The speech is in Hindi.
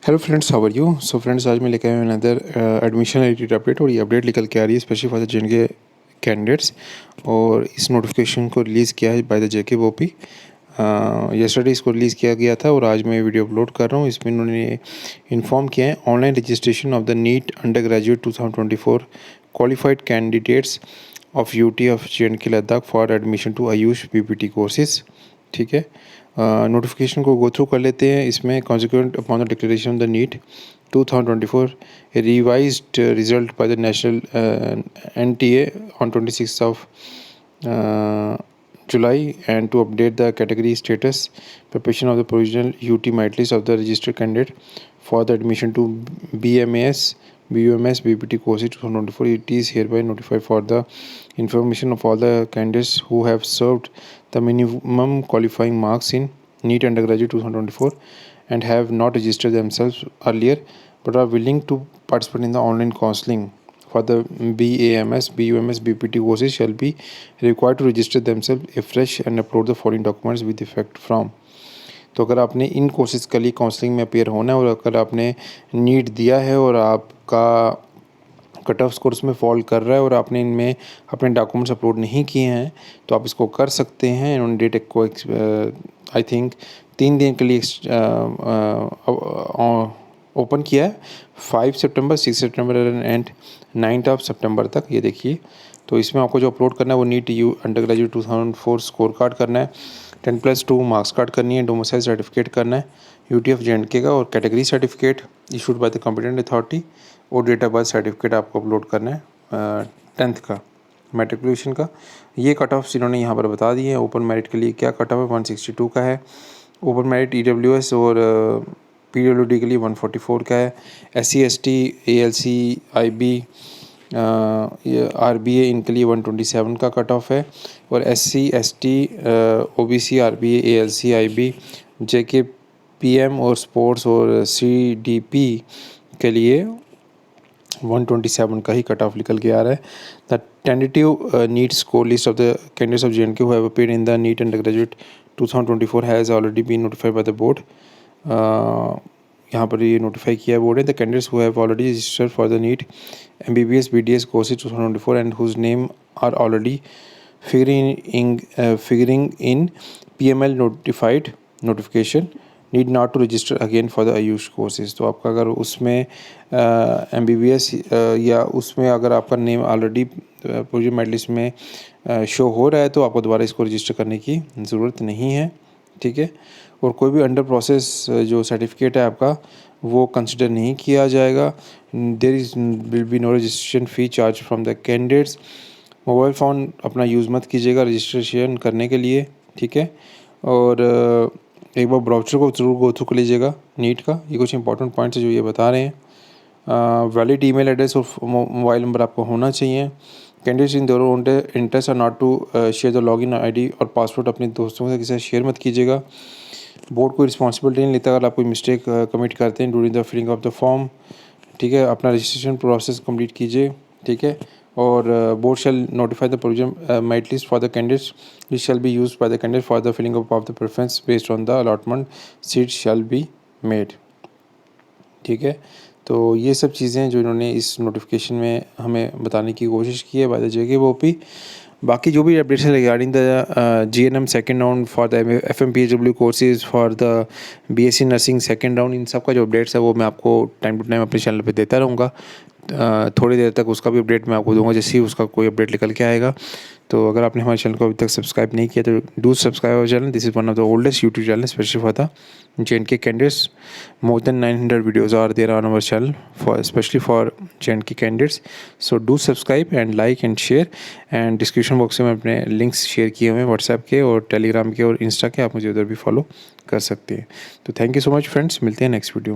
Hello friends, how are you. So friends, आज मैं लेकर आया हूँ अनदर एडमिशन रिलेटेड अपडेट। और ये अपडेट निकल के आ रही है specially for the JK candidates. और इस नोटिफिकेशन को रिलीज़ किया है by the JK Bopi. Yesterday इसको रिलीज़ किया गया था और आज मैं वीडियो अपलोड कर रहा हूँ। इसमें उन्होंने इन्फॉर्म किया है online registration of the NEET undergraduate 2024 qualified candidates of UT of J Ladakh for admission to AYUSH PPT courses. ठीक है, नोटिफिकेशन को गो थ्रू कर लेते हैं। इसमें consequent upon the declaration of the NEET 2024 revised result by the national NTA on 26th of July, and to update the category status, preparation of the provisional UT merit list of the registered candidate for the admission to BMAS, BUMS, BPT courses 2024. It is hereby notified for the information of all the candidates who have served the minimum qualifying marks in NEET undergraduate 2024 and have not registered themselves earlier but are willing to participate in the online counseling for the BAMS, BUMS, BPT courses shall be required to register themselves afresh and upload the following documents with effect from। तो अगर आपने इन कोर्सेज़ के लिए काउंसलिंग में अपेयर होना है और अगर आपने नीट दिया है और आपका कट ऑफ स्कोर में फॉल कर रहा है और आपने इनमें अपने डॉक्यूमेंट्स अपलोड नहीं किए हैं तो आप इसको कर सकते हैं। इन्होंने डेट को आई थिंक 3 दिन के लिए ओपन किया है, 5 सितंबर, 6 सितंबर एंड 9 सितंबर तक। ये देखिए, तो इसमें आपको जो अपलोड करना है वो NEET U undergraduate 2004 score card करना है, 10+2 मार्क्स कार्ड करनी है, डोमिसाइल सर्टिफिकेट करना है यूटी ऑफ जे का, और category certificate issued by the competent authority, और डेट ऑफ बर्थ सर्टिफिकेट आपको अपलोड करना है 10th का मैट्रिकुलेशन का। ये कट ऑफ्स इन्होंने यहाँ पर बता दिए हैं। ओपन मेरिट के लिए क्या कट ऑफ है, 162 का है। ओपन मेरिट EWS और PWD के लिए 144 का है। SC ST ALC IB RBA इनके लिए 127 का कट ऑफ है। और SC ST OBC RBA ALC IB JK PM और स्पोर्ट्स और CDP के लिए 127 का ही कट ऑफ निकल के आ रहा है। The tentative NEET score list of the candidates of JNK who have appeared in the NEET undergraduate 2024 has already been notified by the board. यहाँ पर ये नोटिफाई किया बोर्ड है। The candidates who have already registered for the NEET MBBS BDS courses 2024 and whose name are already figuring in PML notified notification need not to register again for the AYUSH courses. तो आपका अगर उसमें MBBS या उसमें अगर आपका name already provisional merit list में शो हो रहा है तो आपको दोबारा इसको रजिस्टर करने की ज़रूरत नहीं है। ठीक है, और कोई भी अंडर प्रोसेस जो सर्टिफिकेट है आपका वो कंसिडर नहीं किया जाएगा। There is will be no registration fee charge from the candidates. Mobile phone अपना यूज़ मत कीजिएगा रजिस्ट्रेशन करने के लिए। ठीक है, और एक बार ब्राउचर को जरूर गो थ्रू कर लीजिएगा नीट का। ये कुछ इंपॉर्टेंट पॉइंट्स है जो ये बता रहे हैं। वैलिड ईमेल एड्रेस और मोबाइल नंबर आपको होना चाहिए। कैंडिडेट्स इन दोनों interest are not to share the login ID और पासवर्ड अपने दोस्तों के साथ शेयर मत कीजिएगा। बोर्ड कोई रिस्पॉन्सिबिलिटी नहीं लेता अगर आप कोई मिस्टेक कमिट करते हैं during the filling of the form. ठीक है, अपना रजिस्ट्रेशन प्रोसेस कंप्लीट कीजिए। ठीक है, और board shall notify the provisional merit list for the candidates which shall be used by the candidate for the filling up of the preference based on the allotment seats shall be made। ठीक है, तो ये सब चीज़ें जो इन्होंने इस नोटिफिकेशन में हमें बताने की कोशिश की है बाय द जेके बोपी। बाकी जो भी अपडेट्स है regarding the GNM second round for the FMPHW courses for the BSc nursing second round, इन सब का जो अपडेट्स है वो मैं आपको टाइम टू टाइम अपने चैनल पे देता रहूँगा। थोड़ी देर तक उसका भी अपडेट मैं आपको दूंगा जैसे ही उसका कोई अपडेट निकल के आएगा। तो अगर आपने हमारे चैनल को अभी तक सब्सक्राइब नहीं किया तो do subscribe our channel. This is one of the oldest YouTube channel specially for the JNK candidates. More than 900 videos are there on our channel for specially for JNK candidates. So do subscribe and like and share. And description box में अपने लिंक्स शेयर किए हुए हैं व्हाट्सएप के और टेलीग्राम के और इंस्टा के, आप मुझे उधर भी फॉलो कर सकते हैं। तो thank you so much friends, मिलते हैं नेक्स्ट वीडियो।